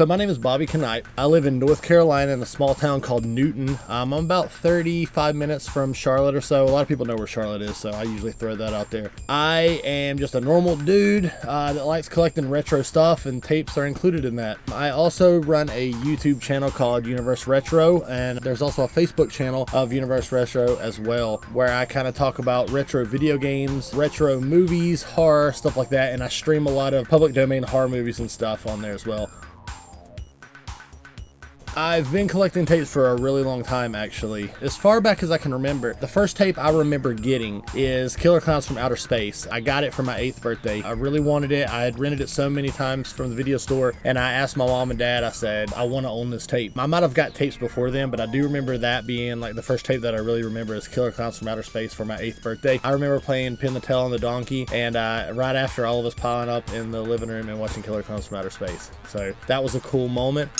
So my name is Bobby Canipe. I live in North Carolina in a small town called Newton. I'm about 35 minutes from Charlotte or so. A lot of people know where Charlotte is, so I usually throw that out there. I am just a normal dude that likes collecting retro stuff, and tapes are included in that. I also run a YouTube channel called Universe Retro, and there's also a Facebook channel of Universe Retro as well, where I kind of talk about retro video games, retro movies, horror, stuff like that, and I stream a lot of public domain horror movies and stuff on there as well. I've been collecting tapes for a really long time, actually. As far back as I can remember, the first tape I remember getting is Killer Clowns from Outer Space. I got it for my 8th birthday. I really wanted it. I had rented it so many times from the video store, and I asked my mom and dad, I said, I want to own this tape. I might have got tapes before then, but I do remember that being like the first tape that I really remember is Killer Clowns from Outer Space for my 8th birthday. I remember playing Pin the Tail on the Donkey, and right after all of us piling up in the living room and watching Killer Clowns from Outer Space. So that was a cool moment.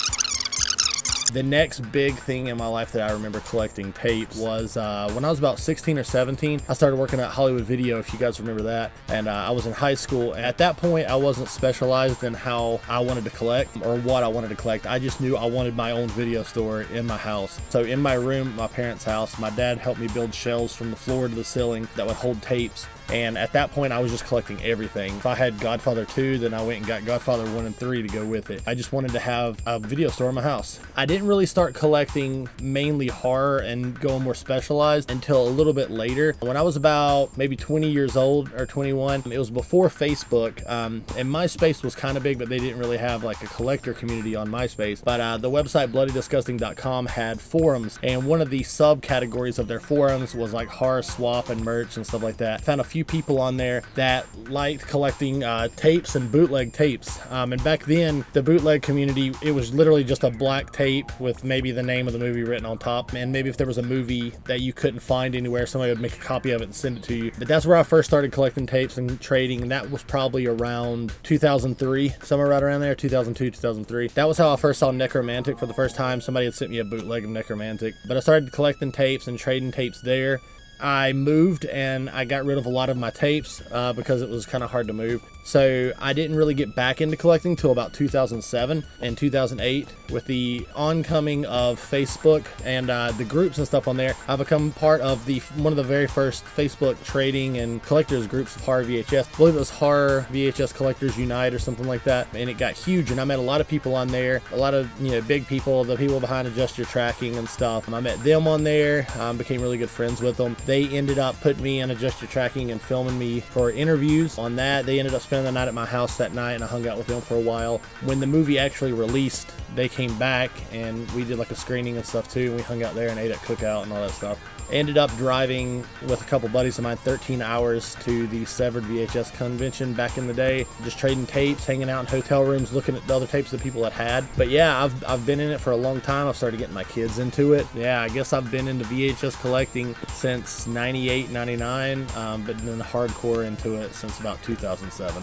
The next big thing in my life that I remember collecting tapes was when I was about 16 or 17. I started working at Hollywood Video, if you guys remember that, and I was in high school. At that point, I wasn't specialized in how I wanted to collect or what I wanted to collect. I just knew I wanted my own video store in my house. So in my room at my parents' house, my dad helped me build shelves from the floor to the ceiling that would hold tapes. And at that point, I was just collecting everything. If I had Godfather 2, then I went and got Godfather 1 and 3 to go with it. I just wanted to have a video store in my house. I didn't really start collecting mainly horror and going more specialized until a little bit later. When I was about maybe 20 years old or 21, it was before Facebook. And MySpace was kind of big, but they didn't really have like a collector community on MySpace. But the website bloodydisgusting.com had forums, and one of the subcategories of their forums was like horror swap and merch and stuff like that. I found a few people on there that liked collecting tapes and bootleg tapes, and back then the bootleg community, it was literally just a black tape with maybe the name of the movie written on top, and maybe if there was a movie that you couldn't find anywhere, somebody would make a copy of it and send it to you. But that's where I first started collecting tapes and trading, and that was probably around 2003, somewhere right around there, 2002, 2003. That was how I first saw Necromantic for the first time. Somebody had sent me a bootleg of Necromantic, but I started collecting tapes and trading tapes there. I moved and I got rid of a lot of my tapes because it was kind of hard to move. So I didn't really get back into collecting till about 2007 and 2008. With the oncoming of Facebook and the groups and stuff on there, I've become part of one of the very first Facebook trading and collectors groups of horror VHS. I believe it was Horror VHS Collectors Unite or something like that, and it got huge. And I met a lot of people on there, a lot of big people, the people behind Adjust Your Tracking and stuff. I met them on there, became really good friends with them. They ended up putting me in Adjust Your Tracking and filming me for interviews on that. They ended up spending the night at my house that night, and I hung out with them for a while. When the movie actually released, they came back and we did like a screening and stuff too, and we hung out there and ate at Cookout and all that stuff. Ended up driving with a couple buddies of mine 13 hours to the Severed VHS convention back in the day, just trading tapes, hanging out in hotel rooms, looking at the other tapes that people had. But yeah, I've been in it for a long time. I've started getting my kids into it. Yeah, I guess I've been into VHS collecting since 98, 99, but then hardcore into it since about 2007.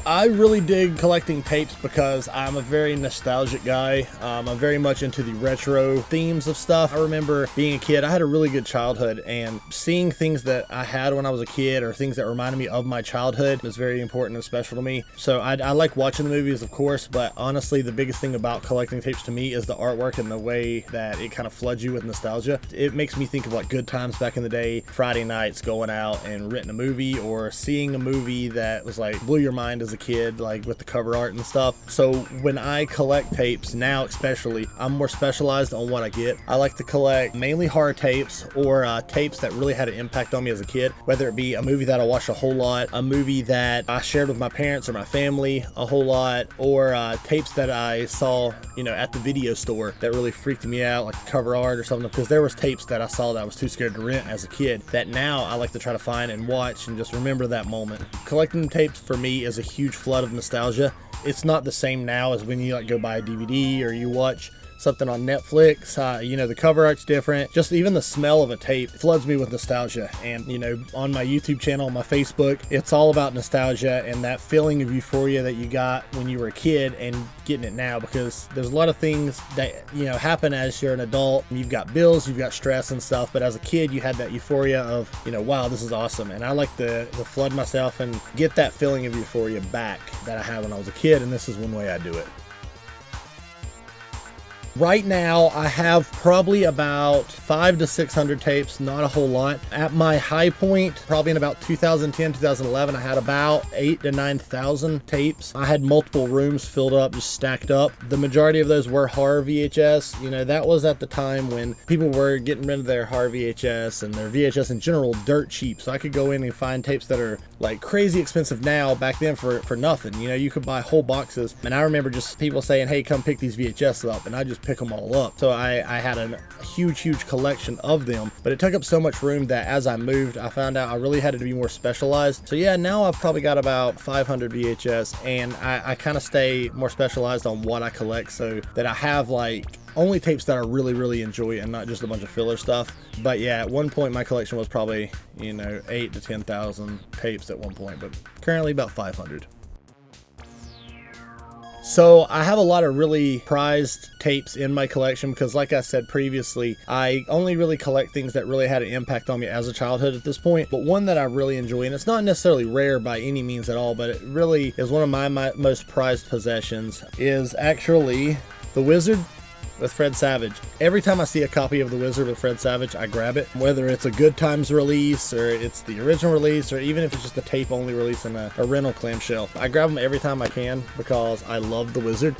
I really dig collecting tapes because I'm a very nostalgic guy. I'm very much into the retro themes of stuff. I remember being a kid, I had a really good childhood, and seeing things that I had when I was a kid or things that reminded me of my childhood is very important and special to me. So I like watching the movies, of course, but honestly, the biggest thing about collecting tapes to me is the artwork and the way that it kind of floods you with nostalgia. It makes me think of like good times back in the day, Friday nights going out and renting a movie, or seeing a movie that was like blew your mind as a kid, like with the cover art and stuff. So when I collect tapes now, especially, I'm more specialized on what I get. I like to collect mainly horror tapes or tapes that really had an impact on me as a kid, whether it be a movie that I watched a whole lot, a movie that I shared with my parents or my family a whole lot, or tapes that I saw at the video store that really freaked me out, like the cover art or something, because there was tapes that I saw that I was too scared to rent as a kid that now I like to try to find and watch and just remember that moment. Collecting tapes for me is a huge flood of nostalgia. It's not the same now as when you go buy a DVD or you watch something on Netflix. You know, the cover art's different. Just even the smell of a tape floods me with nostalgia. And, you know, on my YouTube channel, on my Facebook, it's all about nostalgia and that feeling of euphoria that you got when you were a kid and getting it now, because there's a lot of things that, you know, happen as you're an adult. You've got bills, you've got stress and stuff, but as a kid, you had that euphoria of, you know, wow, this is awesome. And I like to flood myself and get that feeling of euphoria back that I had when I was a kid, and this is one way I do it. Right now, I have probably about 500 to 600 tapes, not a whole lot. At my high point, probably in about 2010, 2011, I had about 8,000 to 9,000 tapes. I had multiple rooms filled up, just stacked up. The majority of those were horror VHS. You know, that was at the time when people were getting rid of their horror VHS and their VHS in general dirt cheap. So I could go in and find tapes that are like crazy expensive now. Back then for nothing. You know, you could buy whole boxes. And I remember just people saying, hey, come pick these VHS up. And I just pick them all up. So I had a huge collection of them, but it took up so much room that as I moved, I found out I really had to be more specialized. So yeah, now I've probably got about 500 VHS, and I kind of stay more specialized on what I collect so that I have like only tapes that I really enjoy and not just a bunch of filler stuff. But yeah, at one point my collection was probably, you know, 8,000 to 10,000 tapes at one point, but currently about 500. So I have a lot of really prized tapes in my collection because, like I said previously, I only really collect things that really had an impact on me as a childhood at this point. But one that I really enjoy, and it's not necessarily rare by any means at all, but it really is one of my most prized possessions, is actually The Wizard with Fred Savage. Every time I see a copy of The Wizard with Fred Savage, I grab it. Whether it's a Good Times release or it's the original release or even if it's just a tape only release in a rental clamshell. I grab them every time I can because I love The Wizard.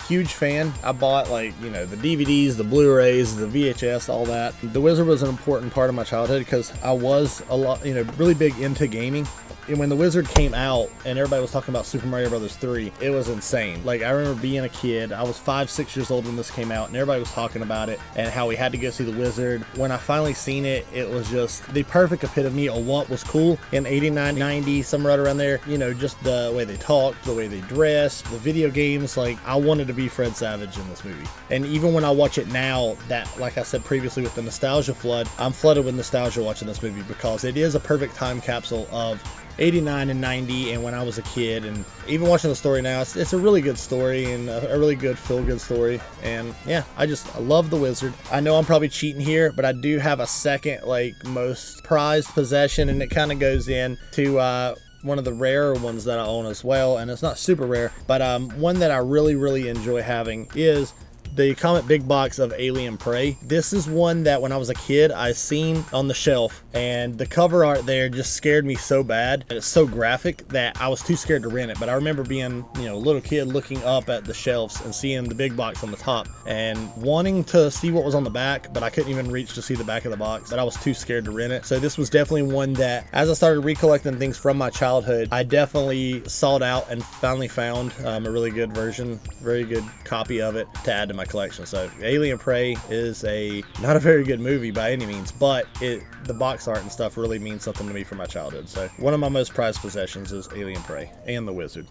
Huge fan. I bought, like, you know, the DVDs, the Blu-rays, the VHS, all that. The Wizard was an important part of my childhood because I was a lot, you know, really big into gaming. And when The Wizard came out and everybody was talking about Super Mario Bros. 3, it was insane. Like, I remember being a kid, I was 5-6 years old when this came out, and everybody was talking about it and how we had to go see The Wizard. When I finally seen it, it was just the perfect epitome of what was cool in 89, 90, somewhere right around there. You know, just the way they talked, the way they dressed, the video games. Like, I wanted to be Fred Savage in this movie. And even when I watch it now, that, like I said previously with the nostalgia flood, I'm flooded with nostalgia watching this movie because it is a perfect time capsule of 89 and 90 and when I was a kid. And even watching the story now, it's a really good story and a really good feel-good story. And yeah, I love The Wizard. I know I'm probably cheating here, but I do have a second, like, most prized possession, and it kind of goes in to one of the rarer ones that I own as well, and it's not super rare, but one that I really enjoy having is the Comet Big Box of Alien Prey. This is one that when I was a kid I seen on the shelf, and the cover art there just scared me so bad, and it's so graphic that I was too scared to rent it. But I remember being, you know, a little kid looking up at the shelves and seeing the big box on the top and wanting to see what was on the back, but I couldn't even reach to see the back of the box, but I was too scared to rent it. So this was definitely one that, as I started recollecting things from my childhood, I definitely sought out and finally found a really good version, very good copy of it to add to my collection. So Alien Prey is not a very good movie by any means, but the box art and stuff really means something to me from my childhood. So one of my most prized possessions is Alien Prey and The Wizard.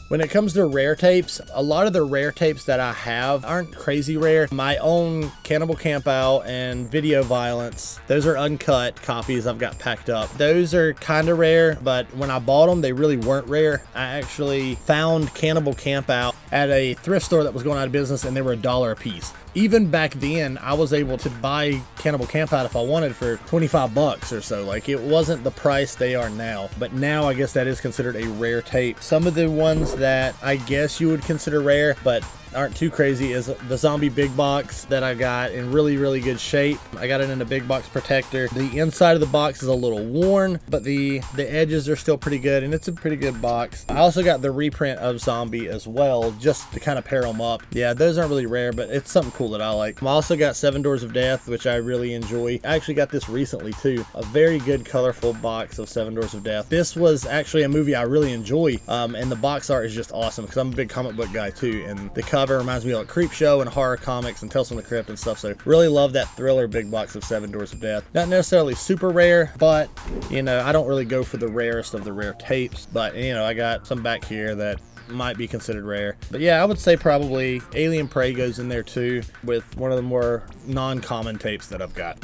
When it comes to rare tapes, a lot of the rare tapes that I have aren't crazy rare. My own Cannibal Campout and Video Violence, those are uncut copies I've got packed up. Those are kind of rare, but when I bought them, they really weren't rare. I actually found Cannibal Campout at a thrift store that was going out of business, and they were $1 a piece. Even back then, I was able to buy Cannibal Campout if I wanted for 25 bucks or so. Like, it wasn't the price they are now. But now I guess that is considered a rare tape. Some of the ones that I guess you would consider rare, but aren't too crazy, is the Zombie Big Box that I got in really good shape. I got it in a big box protector. The inside of the box is a little worn, but the edges are still pretty good, and it's a pretty good box. I also got the reprint of Zombie as well, just to kind of pair them up. Yeah, those aren't really rare, but it's something cool that I like. I also got Seven Doors of Death, which I really enjoy. I actually got this recently too. A very good colorful box of Seven Doors of Death. This was actually a movie I really enjoy, and the box art is just awesome because I'm a big comic book guy too, and the cover reminds me of like Creepshow and horror comics and Tales from the Crypt and stuff. So really love that thriller big box of Seven Doors of Death. Not necessarily super rare, but you know, I don't really go for the rarest of the rare tapes, but you know, I got some back here that might be considered rare. But yeah, I would say probably Alien Prey goes in there too, with one of the more non-common tapes that I've got.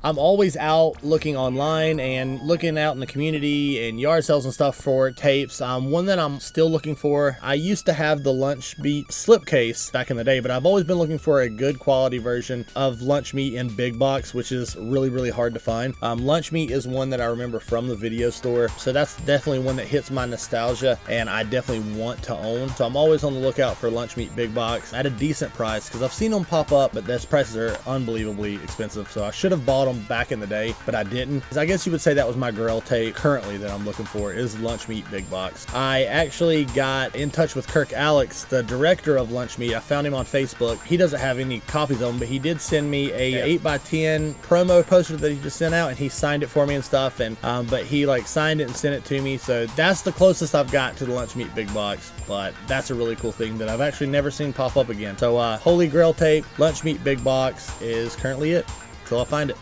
I'm always out looking online and looking out in the community and yard sales and stuff for tapes. One that I'm still looking for, I used to have the Lunch Meat slipcase back in the day, but I've always been looking for a good quality version of Lunch Meat in big box, which is really hard to find. Lunch Meat is one that I remember from the video store, so that's definitely one that hits my nostalgia and I definitely want to own. So I'm always on the lookout for Lunch Meat big box at a decent price, because I've seen them pop up, but those prices are unbelievably expensive. So I should have bought them back in the day, but I didn't. I guess you would say that was my grail tape currently that I'm looking for, is Lunch Meat big box. I actually got in touch with Kirk Alex, the director of Lunch Meat. I found him on Facebook. He doesn't have any copies of them, but he did send me a 8x10 promo poster that he just sent out, and he signed it for me and stuff, and but he like signed it and sent it to me. So that's the closest I've got to the Lunch Meat big box, but that's a really cool thing that I've actually never seen pop up again. So Holy Grail tape, Lunch Meat big box is currently it till I find it.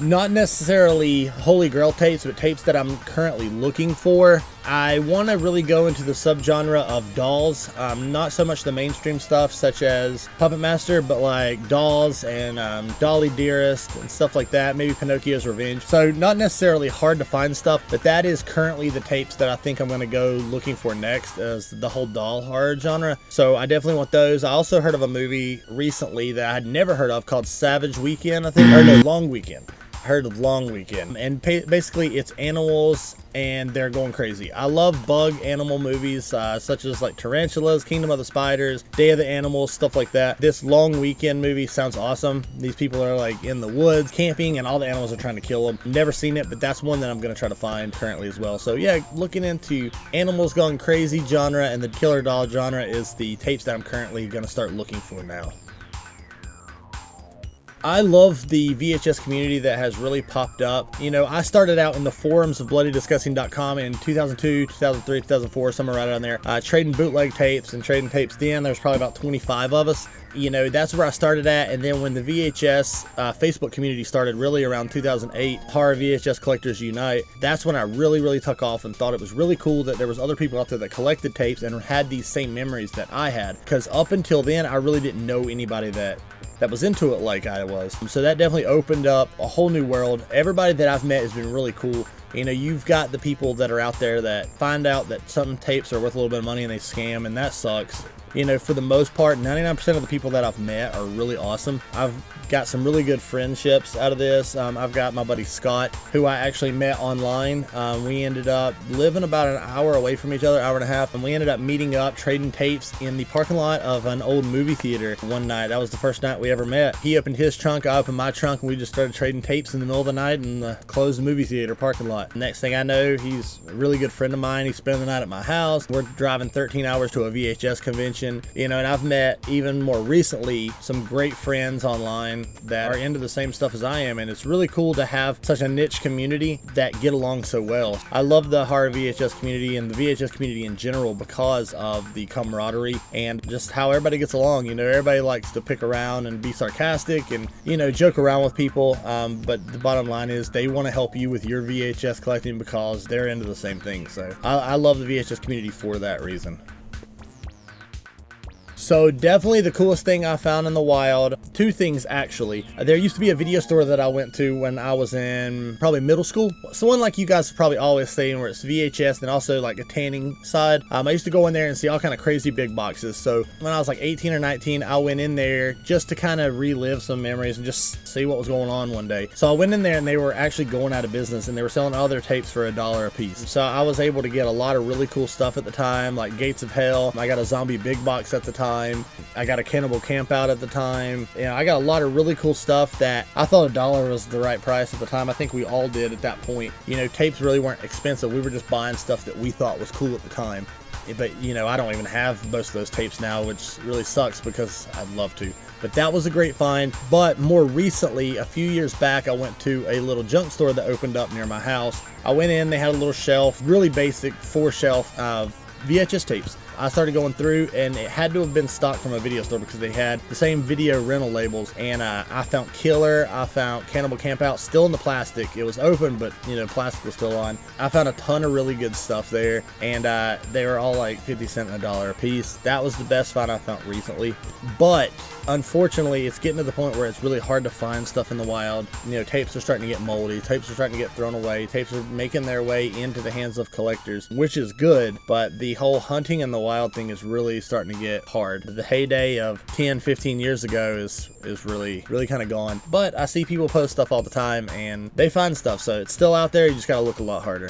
Not necessarily Holy Grail tapes, but tapes that I'm currently looking for. I want to really go into the subgenre of dolls, not so much the mainstream stuff such as Puppet Master, but like dolls and Dolly Dearest and stuff like that, maybe Pinocchio's Revenge. So not necessarily hard to find stuff, but that is currently the tapes that I think I'm going to go looking for next, as the whole doll horror genre. So I definitely want those. I also heard of a movie recently that I had never heard of called Savage Weekend, I think, or no, Long Weekend. Heard of Long Weekend, and basically it's animals and they're going crazy. I love bug animal movies, such as like Tarantulas, Kingdom of the Spiders, Day of the Animals, stuff like that. This Long Weekend movie sounds awesome. These people are like in the woods camping and all the animals are trying to kill them. Never seen it, but that's one that I'm going to try to find currently as well. So yeah, looking into animals going crazy genre and the killer doll genre is the tapes that I'm currently going to start looking for now. I love the VHS community that has really popped up. You know, I started out in the forums of bloodydisgusting.com in 2002, 2003, 2004, somewhere right around there, trading bootleg tapes and trading tapes. Then there's probably about 25 of us. You know, that's where I started at. And then when the VHS Facebook community started, really around 2008, Horror VHS Collectors Unite, that's when I really took off and thought it was really cool that there was other people out there that collected tapes and had these same memories that I had. Because up until then, I really didn't know anybody that was into it like I was. So that definitely opened up a whole new world. Everybody that I've met has been really cool. You know, you've got the people that are out there that find out that some tapes are worth a little bit of money and they scam, and that sucks. You know, for the most part, 99% of the people that I've met are really awesome. I've got some really good friendships out of this. I've got my buddy Scott, who I actually met online. We ended up living about an hour away from each other, hour and a half, and we ended up meeting up, trading tapes in the parking lot of an old movie theater one night. That was the first night we ever met. He opened his trunk, I opened my trunk, and we just started trading tapes in the middle of the night in the closed movie theater parking lot. Next thing I know, he's a really good friend of mine. He spent the night at my house. We're driving 13 hours to a VHS convention. You know, and I've met, even more recently, some great friends online that are into the same stuff as I am, and it's really cool to have such a niche community that get along so well. I love the horror VHS community and the VHS community in general because of the camaraderie and just how everybody gets along. You know, everybody likes to pick around and be sarcastic and, you know, joke around with people, but the bottom line is they want to help you with your VHS collecting because they're into the same thing. So I love the VHS community for that reason. So definitely the coolest thing I found in the wild, two things actually. There used to be a video store that I went to when I was in probably middle school. So one like you guys have probably always seen, where it's VHS and also like a tanning side. I used to go in there and see all kind of crazy big boxes. So when I was like 18 or 19, I went in there just to kind of relive some memories and just see what was going on one day. So I went in there and they were actually going out of business and they were selling all their tapes for $1 a piece. So I was able to get a lot of really cool stuff at the time, like Gates of Hell. I got a zombie big box at the time. I got a Cannibal Campout at the time. You know, I got a lot of really cool stuff that I thought $1 was the right price at the time. I think we all did at that point. You know, tapes really weren't expensive. We were just buying stuff that we thought was cool at the time. But, you know, I don't even have most of those tapes now, which really sucks because I'd love to. But that was a great find. But more recently, a few years back, I went to a little junk store that opened up near my house. I went in, they had a little shelf, really basic 4-shelf of VHS tapes. I started going through, and it had to have been stock from a video store because they had the same video rental labels. And I found Killer, I found Cannibal Campout, still in the plastic. It was open, but you know, plastic was still on. I found a ton of really good stuff there, and they were all like 50 cents and $1 a piece. That was the best find I found recently. But unfortunately, it's getting to the point where it's really hard to find stuff in the wild. You know, tapes are starting to get moldy, tapes are starting to get thrown away, tapes are making their way into the hands of collectors, which is good, but the whole hunting in the wild thing is really starting to get hard. The heyday of 10, 15 years ago is really kind of gone. But I see people post stuff all the time and they find stuff, so it's still out there. You just gotta look a lot harder.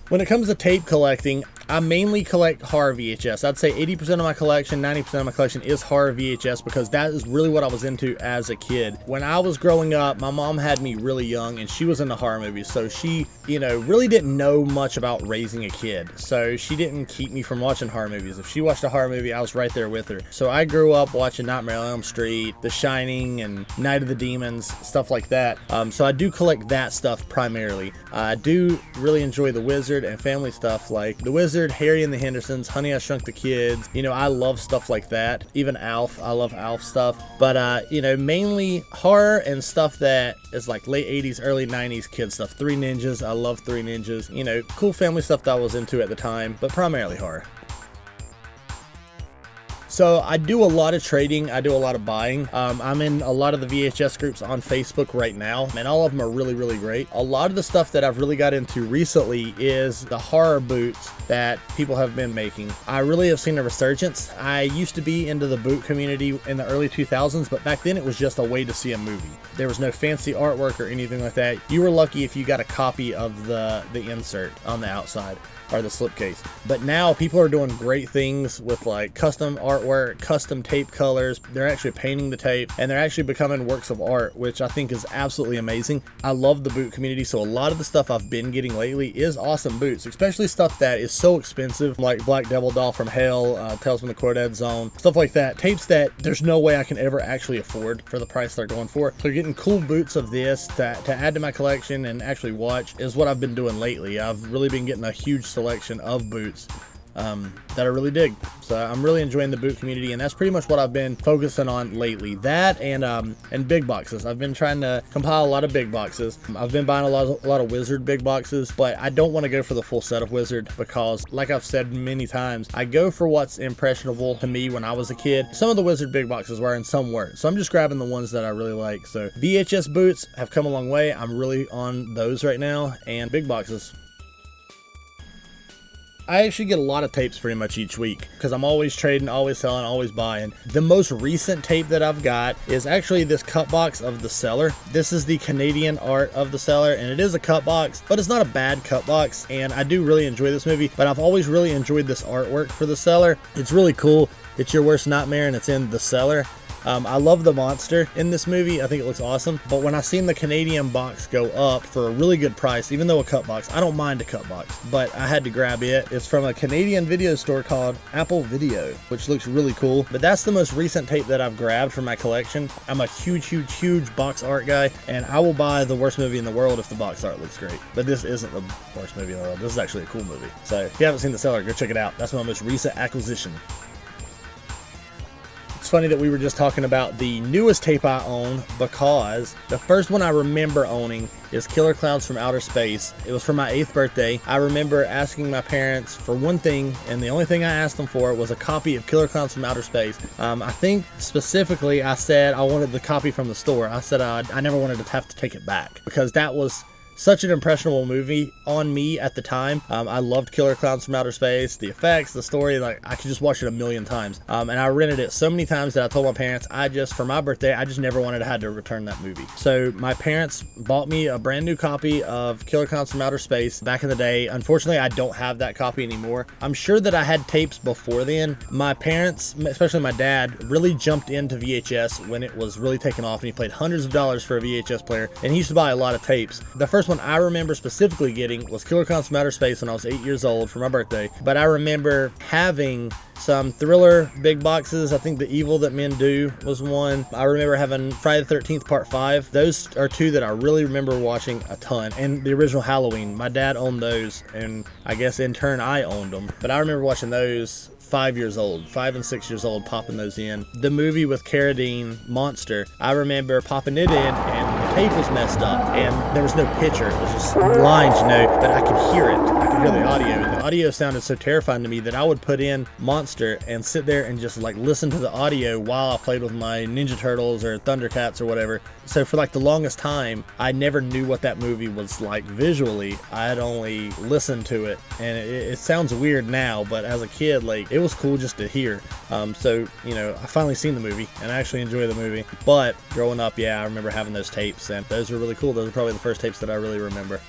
When it comes to tape collecting, I mainly collect horror VHS. I'd say 80% of my collection, 90% of my collection is horror VHS because that is really what I was into as a kid. When I was growing up, my mom had me really young and she was into horror movies. So she, you know, really didn't know much about raising a kid. So she didn't keep me from watching horror movies. If she watched a horror movie, I was right there with her. So I grew up watching Nightmare on Elm Street, The Shining, and Night of the Demons, stuff like that. So I do collect that stuff primarily. I do really enjoy The Wizard and family stuff like The Wizard, Harry and the Hendersons, Honey, I Shrunk the Kids. You know, I love stuff like that. Even Alf, I love Alf stuff. But, you know, mainly horror and stuff that is like late 80s, early 90s kid stuff. Three Ninjas, I love Three Ninjas. You know, cool family stuff that I was into at the time, but primarily horror. So I do a lot of trading, I do a lot of buying. I'm in a lot of the VHS groups on Facebook right now, and all of them are really, really great. A lot of the stuff that I've really got into recently is the horror boots that people have been making. I really have seen a resurgence. I used to be into the boot community in the early 2000s, but back then it was just a way to see a movie. There was no fancy artwork or anything like that. You were lucky if you got a copy of the insert on the outside or the slipcase. But now people are doing great things with like custom artwork, custom tape colors. They're actually painting the tape and they're actually becoming works of art, which I think is absolutely amazing. I love the boot community, so a lot of the stuff I've been getting lately is awesome boots, especially stuff that is so expensive, like Black Devil Doll from Hell, Tales from the Quodad Zone, stuff like that. Tapes that there's no way I can ever actually afford for the price they're going for. So getting cool boots of this to add to my collection and actually watch is what I've been doing lately. I've really been getting a huge selection of boots that I really dig. So I'm really enjoying the boot community, and that's pretty much what I've been focusing on lately. That and big boxes. I've been trying to compile a lot of big boxes. I've been buying a lot of Wizard big boxes, but I don't want to go for the full set of Wizard because, like I've said many times, I go for what's impressionable to me when I was a kid. Some of the Wizard big boxes were and some weren't, so I'm just grabbing the ones that I really like. So VHS boots have come a long way. I'm really on those right now, and big boxes. I actually get a lot of tapes pretty much each week because I'm always trading, always selling, always buying. The most recent tape that I've got is actually this cut box of The Cellar. This is the Canadian art of The Cellar, and it is a cut box, but it's not a bad cut box, and I do really enjoy this movie, but I've always really enjoyed this artwork for The Cellar. It's really cool. It's your worst nightmare, and it's in The Cellar. I love the monster in this movie. I think it looks awesome. But when I seen the Canadian box go up for a really good price, even though a cut box, I don't mind a cut box, but I had to grab it. It's from a Canadian video store called Apple Video, which looks really cool. But that's the most recent tape that I've grabbed for my collection. I'm a huge box art guy, and I will buy the worst movie in the world if the box art looks great. But this isn't the worst movie in the world. This is actually a cool movie. So if you haven't seen The Cellar, go check it out. That's my most recent acquisition. It's funny that we were just talking about the newest tape I own because the first one I remember owning is Killer Clowns from Outer Space. It was for my 8th birthday. I remember asking my parents for one thing, and the only thing I asked them for was a copy of Killer Clowns from Outer Space. I think specifically I said I wanted the copy from the store. I said I never wanted to have to take it back because that was such an impressionable movie on me at the time. I loved Killer Clowns from Outer Space, the effects, the story, like I could just watch it a million times. And I rented it so many times that I told my parents, for my birthday, I just never wanted to have to return that movie. So my parents bought me a brand new copy of Killer Clowns from Outer Space back in the day. Unfortunately, I don't have that copy anymore. I'm sure that I had tapes before then. My parents, especially my dad, really jumped into VHS when it was really taking off, and he paid hundreds of dollars for a VHS player, and he used to buy a lot of tapes. The first first one I remember specifically getting was Killer Clowns from Outer Space when I was 8 years old for my birthday. But I remember having some thriller big boxes. I think The Evil That Men Do was one. I remember having Friday the 13th Part 5. Those are two that I really remember watching a ton. And the original Halloween, my dad owned those, and I guess in turn I owned them. But I remember watching those 5 years old, 5 and 6 years old, popping those in. The movie with Carradine, Monster, I remember popping it in and the tape was messed up and there was no picture. It was just lines, but I could hear it. I could hear the audio. And the audio sounded so terrifying to me that I would put in Monster and sit there and just like listen to the audio while I played with my Ninja Turtles or Thundercats or whatever. So for like the longest time, I never knew what that movie was like visually. I had only listened to it, and it sounds weird now, but as a kid, like, it was cool just to hear. So, I finally seen the movie, and I actually enjoy the movie. But growing up, yeah, I remember having those tapes, and those were really cool. Those are probably the first tapes that I really remember.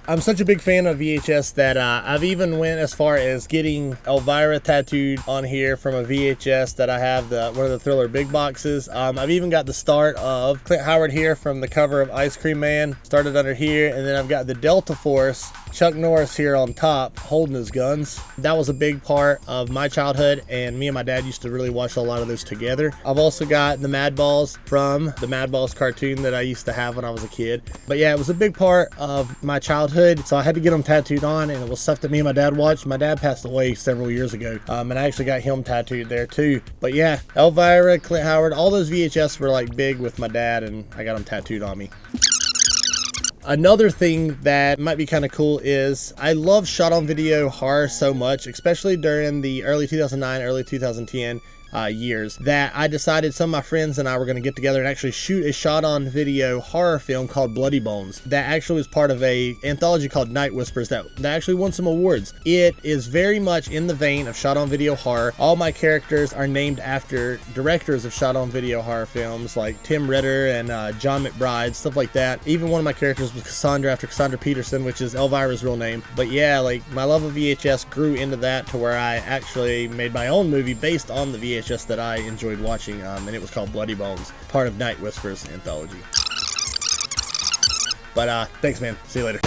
I'm such a big fan of VHS that I've even went as far as getting Elvira tattooed on here from a VHS that I have, one of the Thriller big boxes. I've even got the start of Clint Howard here from the cover of Ice Cream Man, started under here, and then I've got the Delta Force, Chuck Norris here on top holding his guns. That was a big part of my childhood, and me and my dad used to really watch a lot of those together. I've also got the Mad Balls from the Mad Balls cartoon that I used to have when I was a kid. But yeah, it was a big part of my childhood, so I had to get them tattooed on, and it was stuff that me and my dad watched. My dad passed away several years ago, and I actually got him tattooed there too. But yeah, Elvira, Clint Howard, all those VHS were like big with my dad, and I got them tattooed on me. Another thing that might be kind of cool is I love shot on video horror so much, especially during the early 2009, early 2010 years, that I decided some of my friends and I were going to get together and actually shoot a shot on video horror film called Bloody Bones. That actually was part of a anthology called Night Whispers that actually won some awards. It is very much in the vein of shot on video horror. All my characters are named after directors of shot on video horror films like Tim Ritter and John McBride, stuff like that. Even one of my characters was Cassandra, after Cassandra Peterson, which is Elvira's real name. But yeah, like, my love of VHS grew into that to where I actually made my own movie based on the VHS that I enjoyed watching, and it was called Bloody Bones, part of Night Whispers anthology. But thanks, man. See you later.